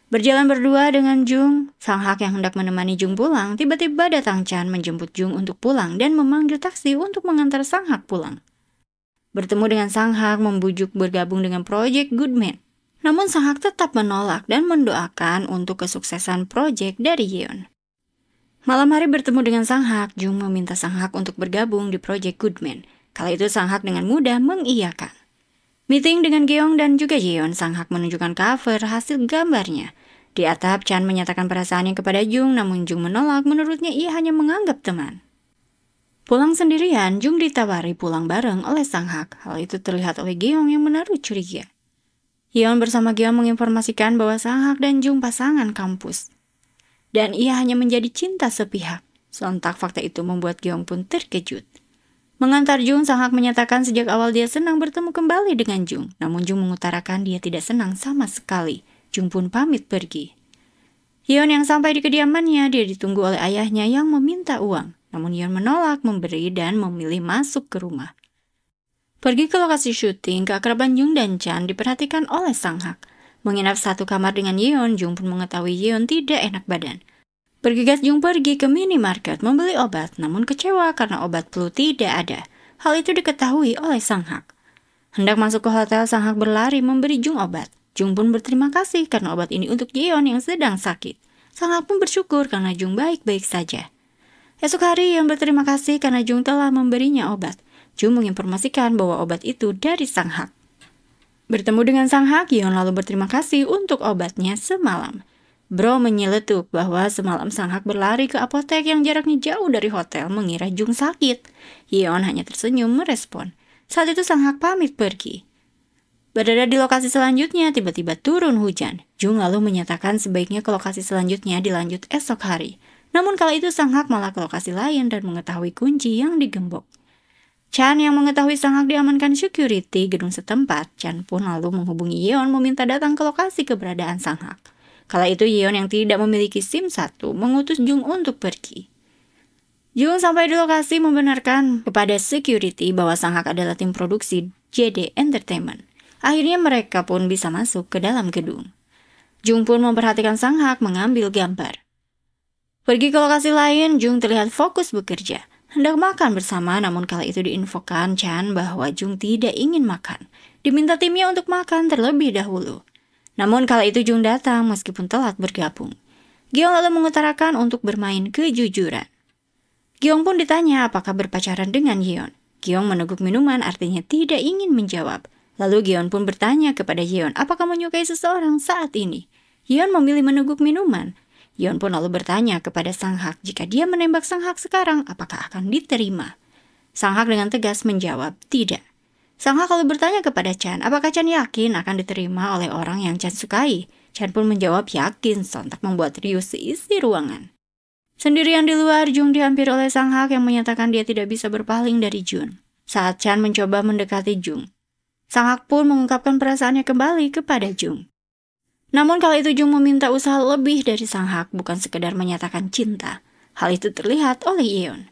Berjalan berdua dengan Jung, Sang Hak yang hendak menemani Jung pulang, tiba-tiba datang Chan menjemput Jung untuk pulang dan memanggil taksi untuk mengantar Sang Hak pulang. bertemu dengan Sang Hak membujuk bergabung dengan proyek Goodman. Namun Sang Hak tetap menolak dan mendoakan untuk kesuksesan proyek dari Yeon. Malam hari bertemu dengan Sang Hak, Jung meminta Sang Hak untuk bergabung di proyek Goodman. Kala itu Sang Hak dengan mudah mengiyakan. Meeting dengan Geong dan juga Yeon, Sang Hak menunjukkan cover hasil gambarnya. Di atap, Chan menyatakan perasaannya kepada Jung, namun Jung menolak, menurutnya ia hanya menganggap teman. Pulang sendirian, Jung ditawari pulang bareng oleh Sang Hak. Hal itu terlihat oleh Geong yang menaruh curiga. Yeon bersama Geong menginformasikan bahwa Sang Hak dan Jung pasangan kampus. Dan ia hanya menjadi cinta sepihak. Sontak fakta itu membuat Geong pun terkejut. Mengantar Jung, Sang Hak menyatakan sejak awal dia senang bertemu kembali dengan Jung. Namun Jung mengutarakan dia tidak senang sama sekali. Jung pun pamit pergi. Yeon yang sampai di kediamannya, dia ditunggu oleh ayahnya yang meminta uang. Namun Yeon menolak memberi dan memilih masuk ke rumah. Pergi ke lokasi syuting, keakraban Jung dan Chan diperhatikan oleh Sang Hak. Menginap satu kamar dengan Yeon, Jung pun mengetahui Yeon tidak enak badan. Bergegas Jung pergi ke minimarket membeli obat, namun kecewa karena obat flu tidak ada. Hal itu diketahui oleh Sang Hak. Hendak masuk ke hotel, Sang Hak berlari memberi Jung obat. Jung pun berterima kasih karena obat ini untuk Yeon yang sedang sakit. Sang Hak pun bersyukur karena Jung baik-baik saja. Esok hari Yeon berterima kasih karena Jung telah memberinya obat. Jung menginformasikan bahwa obat itu dari Sang Hak. Bertemu dengan Sang Hak, Yeon lalu berterima kasih untuk obatnya semalam. Bro menyeletuk bahwa semalam Sang Hak berlari ke apotek yang jaraknya jauh dari hotel mengira Jung sakit. Yeon hanya tersenyum merespon. Saat itu Sang Hak pamit pergi. Berada di lokasi selanjutnya, tiba-tiba turun hujan. Jung lalu menyatakan sebaiknya ke lokasi selanjutnya dilanjut esok hari. Namun kala itu Sang Hak malah ke lokasi lain dan mengetahui kunci yang digembok. Chan yang mengetahui Sang Hak diamankan security gedung setempat, Chan pun lalu menghubungi Yeon meminta datang ke lokasi keberadaan Sang Hak. Kala itu Yeon yang tidak memiliki SIM 1 mengutus Jung untuk pergi. Jung sampai di lokasi membenarkan kepada security bahwa Sang Hak adalah tim produksi JD Entertainment. Akhirnya mereka pun bisa masuk ke dalam gedung. Jung pun memperhatikan Sang Hak mengambil gambar. Pergi ke lokasi lain, Jung terlihat fokus bekerja. Hendak makan bersama, namun kala itu diinfokan Chan bahwa Jung tidak ingin makan. Diminta timnya untuk makan terlebih dahulu. Namun kala itu Jung datang meskipun telat bergabung. Geong lalu mengutarakan untuk bermain kejujuran. Geong pun ditanya apakah berpacaran dengan Yeon. Geong meneguk minuman artinya tidak ingin menjawab. Lalu Geon pun bertanya kepada Yeon apakah menyukai seseorang saat ini. Yeon memilih meneguk minuman. Yeon pun lalu bertanya kepada Sang Hak jika dia menembak Sang Hak sekarang apakah akan diterima. Sang Hak dengan tegas menjawab tidak. Sang Hak lalu bertanya kepada Chan apakah Chan yakin akan diterima oleh orang yang Chan sukai. Chan pun menjawab yakin, sontak membuat riuh seisi ruangan. Sendirian di luar, Jung dihampiri oleh Sang Hak yang menyatakan dia tidak bisa berpaling dari Jun. Saat Chan mencoba mendekati Jung, Sang Hak pun mengungkapkan perasaannya kembali kepada Jung. Namun kala itu Jung meminta usaha lebih dari Sang Hak, bukan sekedar menyatakan cinta. Hal itu terlihat oleh Yeon.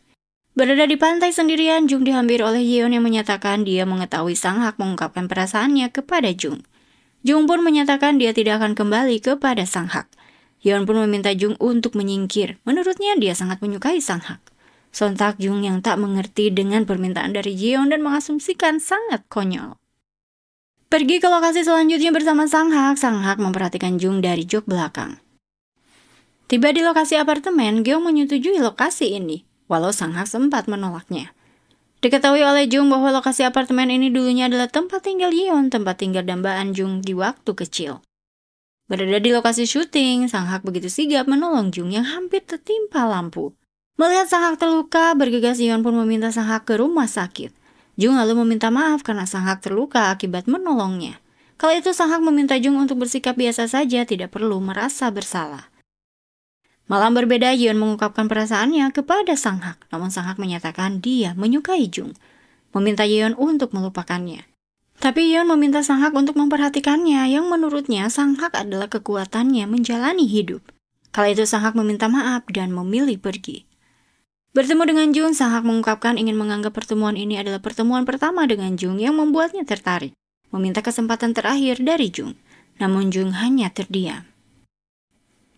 Berada di pantai sendirian, Jung dihampiri oleh Yeon yang menyatakan dia mengetahui Sang Hak mengungkapkan perasaannya kepada Jung. Jung pun menyatakan dia tidak akan kembali kepada Sang Hak. Yeon pun meminta Jung untuk menyingkir. Menurutnya dia sangat menyukai Sang Hak. Sontak Jung yang tak mengerti dengan permintaan dari Yeon dan mengasumsikan sangat konyol. Pergi ke lokasi selanjutnya bersama Sang Hak memperhatikan Jung dari jok belakang. Tiba di lokasi apartemen, Geong menyetujui lokasi ini, walau Sang Hak sempat menolaknya. Diketahui oleh Jung bahwa lokasi apartemen ini dulunya adalah tempat tinggal Yeon, tempat tinggal dambaan Jung di waktu kecil. Berada di lokasi syuting, Sang Hak begitu sigap menolong Jung yang hampir tertimpa lampu. Melihat Sang Hak terluka, bergegas Yeon pun meminta Sang Hak ke rumah sakit. Jung lalu meminta maaf karena Sang Hak terluka akibat menolongnya. Kala itu Sang Hak meminta Jung untuk bersikap biasa saja, tidak perlu merasa bersalah. Malam berbeda, Yeon mengungkapkan perasaannya kepada Sang Hak, namun Sang Hak menyatakan dia menyukai Jung, meminta Yeon untuk melupakannya. Tapi Yeon meminta Sang Hak untuk memperhatikannya, yang menurutnya Sang Hak adalah kekuatannya menjalani hidup. Kala itu Sang Hak meminta maaf dan memilih pergi. Bertemu dengan Jung, Sang Hak mengungkapkan ingin menganggap pertemuan ini adalah pertemuan pertama dengan Jung yang membuatnya tertarik, meminta kesempatan terakhir dari Jung. Namun Jung hanya terdiam.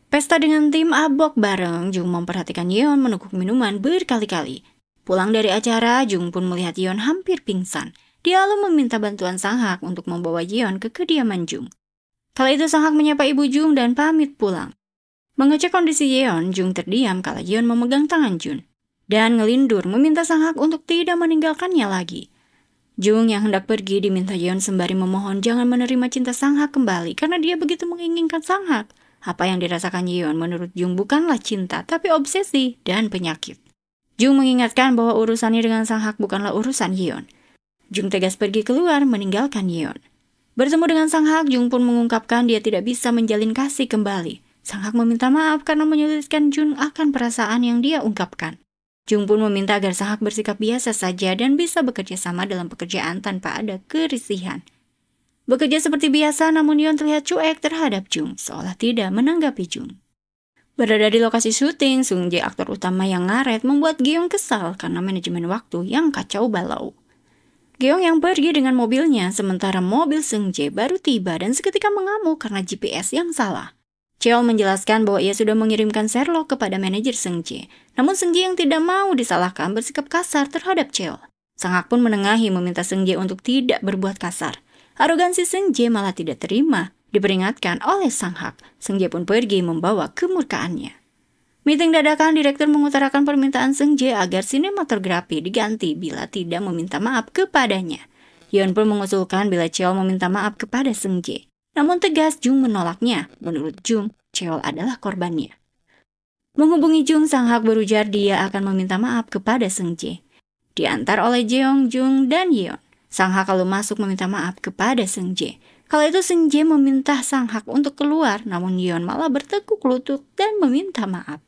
Pesta dengan tim abok bareng, Jung memperhatikan Yeon meneguk minuman berkali-kali. Pulang dari acara, Jung pun melihat Yeon hampir pingsan. Dia lalu meminta bantuan Sang Hak untuk membawa Yeon ke kediaman Jung. Kala itu Sang Hak menyapa ibu Jung dan pamit pulang. Mengecek kondisi Yeon, Jung terdiam kala Yeon memegang tangan Jun dan ngelindur meminta Sang Hak untuk tidak meninggalkannya lagi. Jung yang hendak pergi diminta Yeon sembari memohon jangan menerima cinta Sang Hak kembali karena dia begitu menginginkan Sang Hak. Apa yang dirasakan Yeon menurut Jung bukanlah cinta tapi obsesi dan penyakit. Jung mengingatkan bahwa urusannya dengan Sang Hak bukanlah urusan Yeon. Jung tegas pergi keluar meninggalkan Yeon. Bertemu dengan Sang Hak, Jung pun mengungkapkan dia tidak bisa menjalin kasih kembali. Sang Hak meminta maaf karena menyulitkan Jung akan perasaan yang dia ungkapkan. Jung pun meminta agar Sang Hak bersikap biasa saja dan bisa bekerja sama dalam pekerjaan tanpa ada kerisihan. Bekerja seperti biasa namun Yeon terlihat cuek terhadap Jung, seolah tidak menanggapi Jung. Berada di lokasi syuting, Sung Jae aktor utama yang ngaret membuat Geong kesal karena manajemen waktu yang kacau balau. Geong yang pergi dengan mobilnya sementara mobil Sung Jae baru tiba dan seketika mengamuk karena GPS yang salah. Cheol menjelaskan bahwa ia sudah mengirimkan Sherlock kepada manajer Sung Jae. Namun Sung Jae yang tidak mau disalahkan bersikap kasar terhadap Cheol. Sang Hak pun menengahi meminta Sung Jae untuk tidak berbuat kasar. Arogansi Sung Jae malah tidak terima, diperingatkan oleh Sang Hak. Sung Jae pun pergi membawa kemurkaannya. Meeting dadakan, direktur mengutarakan permintaan Sung Jae agar sinematografi diganti bila tidak meminta maaf kepadanya. Yeon pun mengusulkan bila Cheol meminta maaf kepada Sung Jae. Namun tegas Jung menolaknya. Menurut Jung, Cheol adalah korbannya. Menghubungi Jung, Sang Hak berujar dia akan meminta maaf kepada Sung Jae. Diantar oleh Jeong, Jung, dan Yeon. Sang Hak lalu masuk meminta maaf kepada Sung Jae. Kala itu Sung Jae meminta Sang Hak untuk keluar, namun Yeon malah bertekuk lutut dan meminta maaf.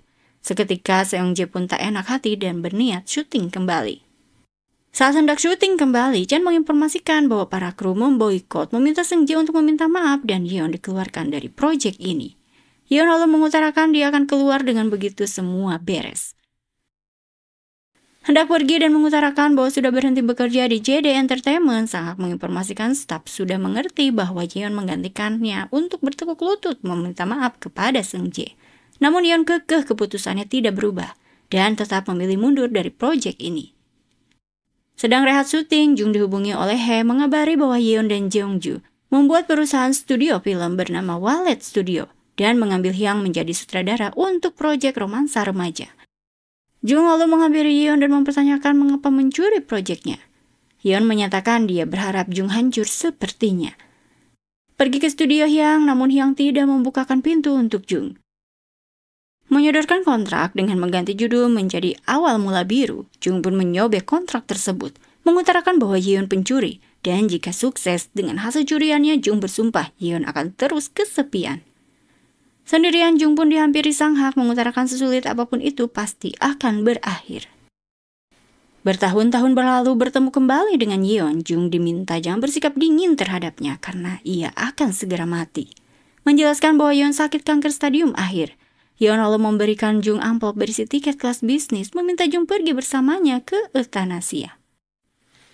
Seketika Seong Jae pun tak enak hati dan berniat syuting kembali. Saat hendak syuting kembali, Chan menginformasikan bahwa para kru memboikot meminta Sung Jae untuk meminta maaf dan Yeon dikeluarkan dari proyek ini. Yeon lalu mengutarakan dia akan keluar dengan begitu semua beres. Hendak pergi dan mengutarakan bahwa sudah berhenti bekerja di JD Entertainment, Sang Hak menginformasikan staf sudah mengerti bahwa Yeon menggantikannya untuk bertekuk lutut meminta maaf kepada Sung Jae. Namun Yeon kekeh keputusannya tidak berubah dan tetap memilih mundur dari proyek ini. Sedang rehat syuting, Jung dihubungi oleh Hye mengabari bahwa Yeon dan Jeongju membuat perusahaan studio film bernama Wallet Studio dan mengambil Hyang menjadi sutradara untuk proyek romansa remaja. Jung lalu menghampiri Yeon dan mempertanyakan mengapa mencuri proyeknya. Yeon menyatakan dia berharap Jung hancur sepertinya. Pergi ke studio Hyang, namun Hyang tidak membukakan pintu untuk Jung. Menyodorkan kontrak dengan mengganti judul menjadi Awal Mula Biru, Jung pun menyobek kontrak tersebut, mengutarakan bahwa Yeon pencuri, dan jika sukses dengan hasil curiannya, Jung bersumpah Yeon akan terus kesepian. Sendirian Jung pun dihampiri Sang Hak mengutarakan sesulit apapun itu pasti akan berakhir. Bertahun-tahun berlalu bertemu kembali dengan Yeon, Jung diminta jangan bersikap dingin terhadapnya karena ia akan segera mati. Menjelaskan bahwa Yeon sakit kanker stadium akhir. Yeon lalu memberikan Jung amplop berisi tiket kelas bisnis, meminta Jung pergi bersamanya ke euthanasia.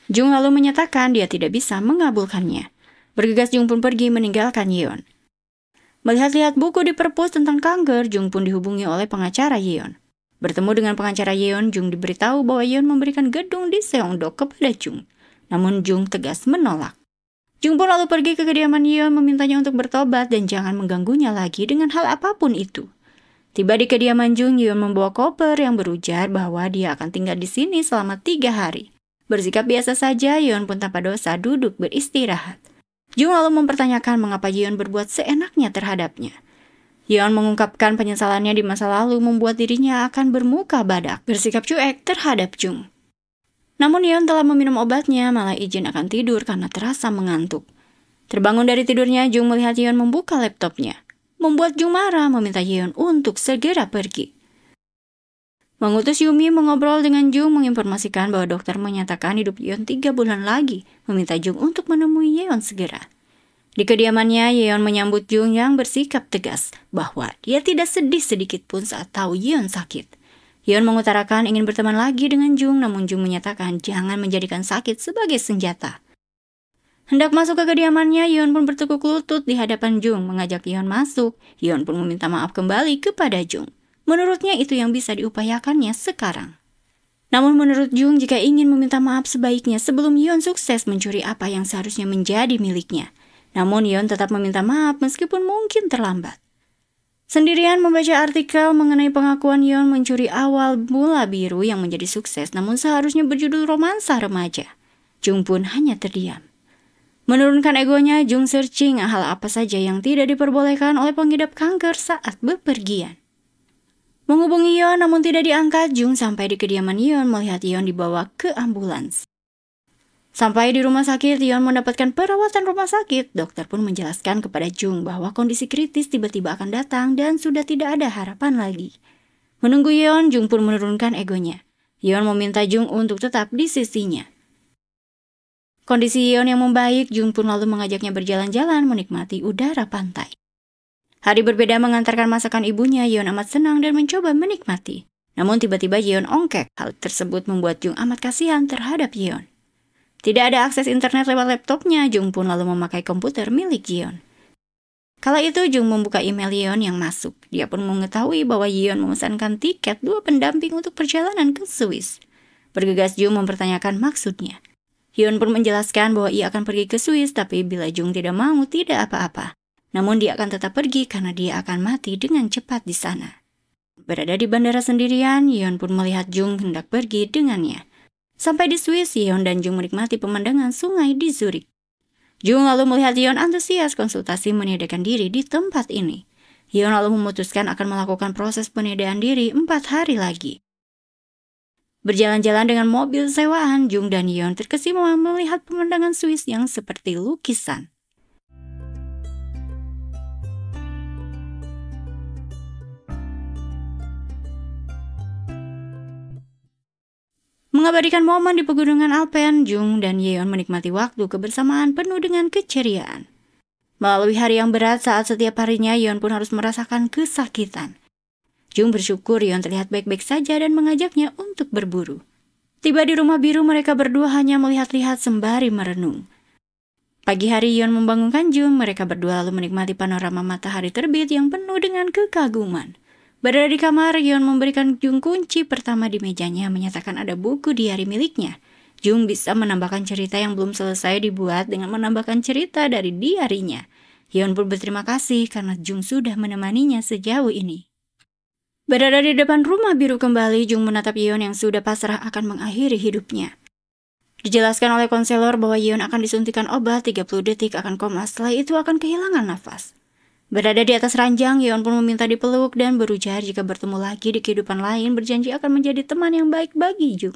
Jung lalu menyatakan dia tidak bisa mengabulkannya. Bergegas Jung pun pergi meninggalkan Yeon. Melihat-lihat buku di perpus tentang kanker, Jung pun dihubungi oleh pengacara Yeon. Bertemu dengan pengacara Yeon, Jung diberitahu bahwa Yeon memberikan gedung di Seongdo kepada Jung. Namun Jung tegas menolak. Jung pun lalu pergi ke kediaman Yeon memintanya untuk bertobat dan jangan mengganggunya lagi dengan hal apapun itu. Tiba di kediaman Jung, Yeon membawa koper yang berujar bahwa dia akan tinggal di sini selama 3 hari. Bersikap biasa saja, Yeon pun tanpa dosa duduk beristirahat. Jung lalu mempertanyakan mengapa Yeon berbuat seenaknya terhadapnya. Yeon mengungkapkan penyesalannya di masa lalu membuat dirinya akan bermuka badak, bersikap cuek terhadap Jung. Namun Yeon telah meminum obatnya, malah izin akan tidur karena terasa mengantuk. Terbangun dari tidurnya, Jung melihat Yeon membuka laptopnya. Membuat Jung marah meminta Yeon untuk segera pergi. Mengutus Yumi mengobrol dengan Jung menginformasikan bahwa dokter menyatakan hidup Yeon 3 bulan lagi, meminta Jung untuk menemui Yeon segera. Di kediamannya, Yeon menyambut Jung yang bersikap tegas bahwa dia tidak sedih sedikit pun saat tahu Yeon sakit. Yeon mengutarakan ingin berteman lagi dengan Jung, namun Jung menyatakan jangan menjadikan sakit sebagai senjata. Hendak masuk ke kediamannya, Yeon pun bertekuk lutut di hadapan Jung, mengajak Yeon masuk. Yeon pun meminta maaf kembali kepada Jung. Menurutnya itu yang bisa diupayakannya sekarang. Namun menurut Jung, jika ingin meminta maaf sebaiknya sebelum Yeon sukses mencuri apa yang seharusnya menjadi miliknya. Namun Yeon tetap meminta maaf meskipun mungkin terlambat. Sendirian membaca artikel mengenai pengakuan Yeon mencuri awal mula biru yang menjadi sukses namun seharusnya berjudul romansa remaja. Jung pun hanya terdiam. Menurunkan egonya, Jung searching hal apa saja yang tidak diperbolehkan oleh pengidap kanker saat bepergian. Menghubungi Yeon namun tidak diangkat, Jung sampai di kediaman Yeon melihat Yeon dibawa ke ambulans. Sampai di rumah sakit, Yeon mendapatkan perawatan rumah sakit. Dokter pun menjelaskan kepada Jung bahwa kondisi kritis tiba-tiba akan datang dan sudah tidak ada harapan lagi. Menunggu Yeon, Jung pun menurunkan egonya. Yeon meminta Jung untuk tetap di sisinya. Kondisi Yeon yang membaik, Jung pun lalu mengajaknya berjalan-jalan menikmati udara pantai. Hari berbeda mengantarkan masakan ibunya, Yeon amat senang dan mencoba menikmati. Namun tiba-tiba Yeon ongkek. Hal tersebut membuat Jung amat kasihan terhadap Yeon. Tidak ada akses internet lewat laptopnya, Jung pun lalu memakai komputer milik Yeon. Kala itu Jung membuka email Yeon yang masuk. Dia pun mengetahui bahwa Yeon memesankan tiket 2 pendamping untuk perjalanan ke Swiss. Bergegas Jung mempertanyakan maksudnya. Yeon pun menjelaskan bahwa ia akan pergi ke Swiss, tapi bila Jung tidak mau, tidak apa-apa. Namun dia akan tetap pergi karena dia akan mati dengan cepat di sana. Berada di bandara sendirian, Yeon pun melihat Jung hendak pergi dengannya. Sampai di Swiss, Yeon dan Jung menikmati pemandangan sungai di Zurich. Jung lalu melihat Yeon antusias konsultasi menyediakan diri di tempat ini. Yeon lalu memutuskan akan melakukan proses penyediaan diri 4 hari lagi. Berjalan-jalan dengan mobil sewaan, Jung dan Yeon terkesima melihat pemandangan Swiss yang seperti lukisan. Mengabadikan momen di pegunungan Alpen, Jung dan Yeon menikmati waktu kebersamaan penuh dengan keceriaan. Melalui hari yang berat saat setiap harinya, Yeon pun harus merasakan kesakitan. Jung bersyukur Yeon terlihat baik-baik saja dan mengajaknya untuk berburu. Tiba di rumah biru, mereka berdua hanya melihat-lihat sembari merenung. Pagi hari Yeon membangunkan Jung, mereka berdua lalu menikmati panorama matahari terbit yang penuh dengan kekaguman. Berada di kamar, Yeon memberikan Jung kunci pertama di mejanya, menyatakan ada buku diari miliknya. Jung bisa menambahkan cerita yang belum selesai dibuat dengan menambahkan cerita dari diarinya. Yeon pun berterima kasih karena Jung sudah menemaninya sejauh ini. Berada di depan rumah biru kembali, Jung menatap Yeon yang sudah pasrah akan mengakhiri hidupnya. Dijelaskan oleh konselor bahwa Yeon akan disuntikan obat 30 detik akan koma, setelah itu akan kehilangan nafas. Berada di atas ranjang, Yeon pun meminta dipeluk dan berujar jika bertemu lagi di kehidupan lain berjanji akan menjadi teman yang baik bagi Jung.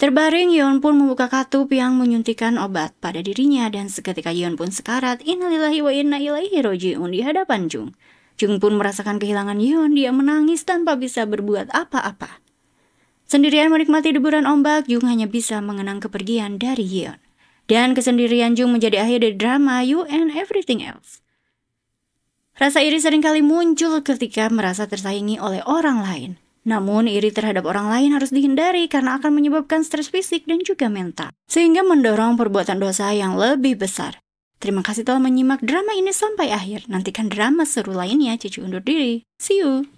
Terbaring, Yeon pun membuka katup yang menyuntikkan obat pada dirinya dan seketika Yeon pun sekarat innalillahi wa inna ilaihi raji'un di hadapan Jung. Jung pun merasakan kehilangan Yeon, dia menangis tanpa bisa berbuat apa-apa. Sendirian menikmati deburan ombak, Jung hanya bisa mengenang kepergian dari Yeon. Dan kesendirian Jung menjadi akhir dari drama You and Everything Else. Rasa iri seringkali muncul ketika merasa tersaingi oleh orang lain. Namun iri terhadap orang lain harus dihindari karena akan menyebabkan stres fisik dan juga mental. Sehingga mendorong perbuatan dosa yang lebih besar. Terima kasih telah menyimak drama ini sampai akhir. Nantikan drama seru lainnya. Cici undur diri. See you!